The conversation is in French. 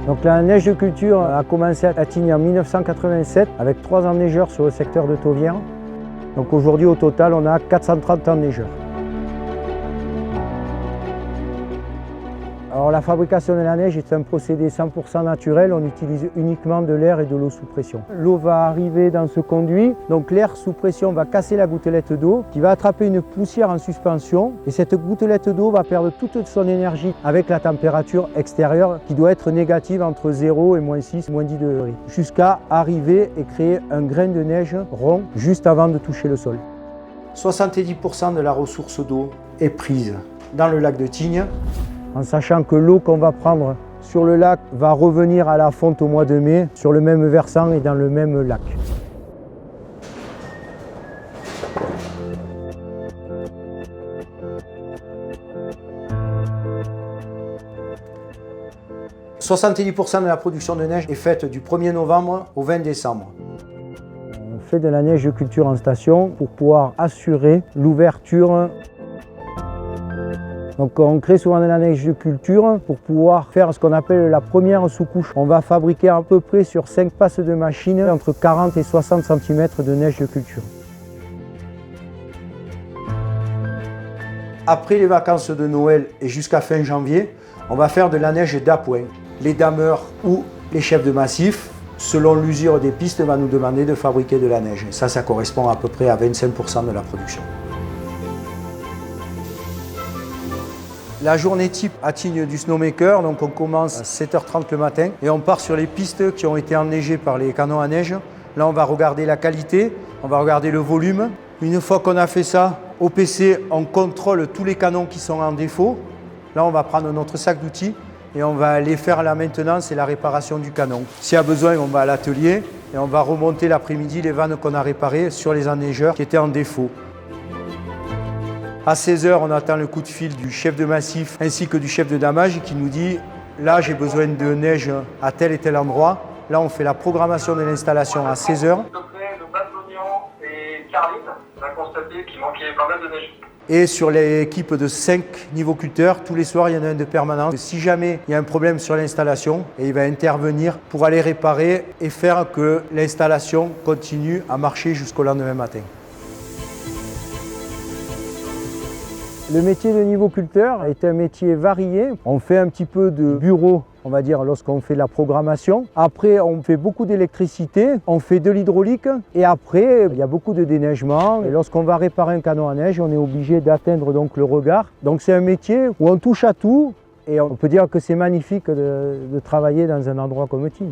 Donc la neige de culture a commencé à Tignes en 1987 avec 3 enneigeurs sur le secteur de Tauvière. Donc aujourd'hui au total on a 430 enneigeurs. Alors la fabrication de la neige est un procédé 100% naturel, on utilise uniquement de l'air et de l'eau sous pression. L'eau va arriver dans ce conduit, donc l'air sous pression va casser la gouttelette d'eau qui va attraper une poussière en suspension et cette gouttelette d'eau va perdre toute son énergie avec la température extérieure qui doit être négative entre 0 et moins 6, moins 10 degrés jusqu'à arriver et créer un grain de neige rond juste avant de toucher le sol. 70% de la ressource d'eau est prise dans le lac de Tignes, en sachant que l'eau qu'on va prendre sur le lac va revenir à la fonte au mois de mai, sur le même versant et dans le même lac. « 70% de la production de neige est faite du 1er novembre au 20 décembre. On fait de la neige de culture en station pour pouvoir assurer l'ouverture. Donc on crée souvent de la neige de culture pour pouvoir faire ce qu'on appelle la première sous-couche. On va fabriquer à peu près sur 5 passes de machine entre 40 et 60 cm de neige de culture. Après les vacances de Noël et jusqu'à fin janvier, on va faire de la neige d'appoint. Les dameurs ou les chefs de massif, selon l'usure des pistes, va nous demander de fabriquer de la neige. Ça correspond à peu près à 25% de la production. La journée type à Tignes du Snowmaker, donc on commence à 7h30 le matin et on part sur les pistes qui ont été enneigées par les canons à neige. Là on va regarder la qualité, on va regarder le volume. Une fois qu'on a fait ça, au PC on contrôle tous les canons qui sont en défaut. Là on va prendre notre sac d'outils et on va aller faire la maintenance et la réparation du canon. S'il y a besoin, on va à l'atelier et on va remonter l'après-midi les vannes qu'on a réparées sur les enneigeurs qui étaient en défaut. À 16h, on attend le coup de fil du chef de massif ainsi que du chef de damage qui nous dit « Là, j'ai besoin de neige à tel et tel endroit ». Là, on fait la programmation de l'installation à 16h. Le bâtonnion et Carline, on a constaté qu'il manquait pas mal de neige. Et sur l'équipe de 5 niveauculteurs, tous les soirs, il y en a un de permanent. Si jamais il y a un problème sur l'installation, il va intervenir pour aller réparer et faire que l'installation continue à marcher jusqu'au lendemain matin. Le métier de niveauculteur est un métier varié. On fait un petit peu de bureau, on va dire, lorsqu'on fait la programmation. Après, on fait beaucoup d'électricité, on fait de l'hydraulique. Et après, il y a beaucoup de déneigement. Et lorsqu'on va réparer un canon à neige, on est obligé d'atteindre donc le regard. Donc c'est un métier où on touche à tout. Et on peut dire que c'est magnifique de travailler dans un endroit comme Tignes.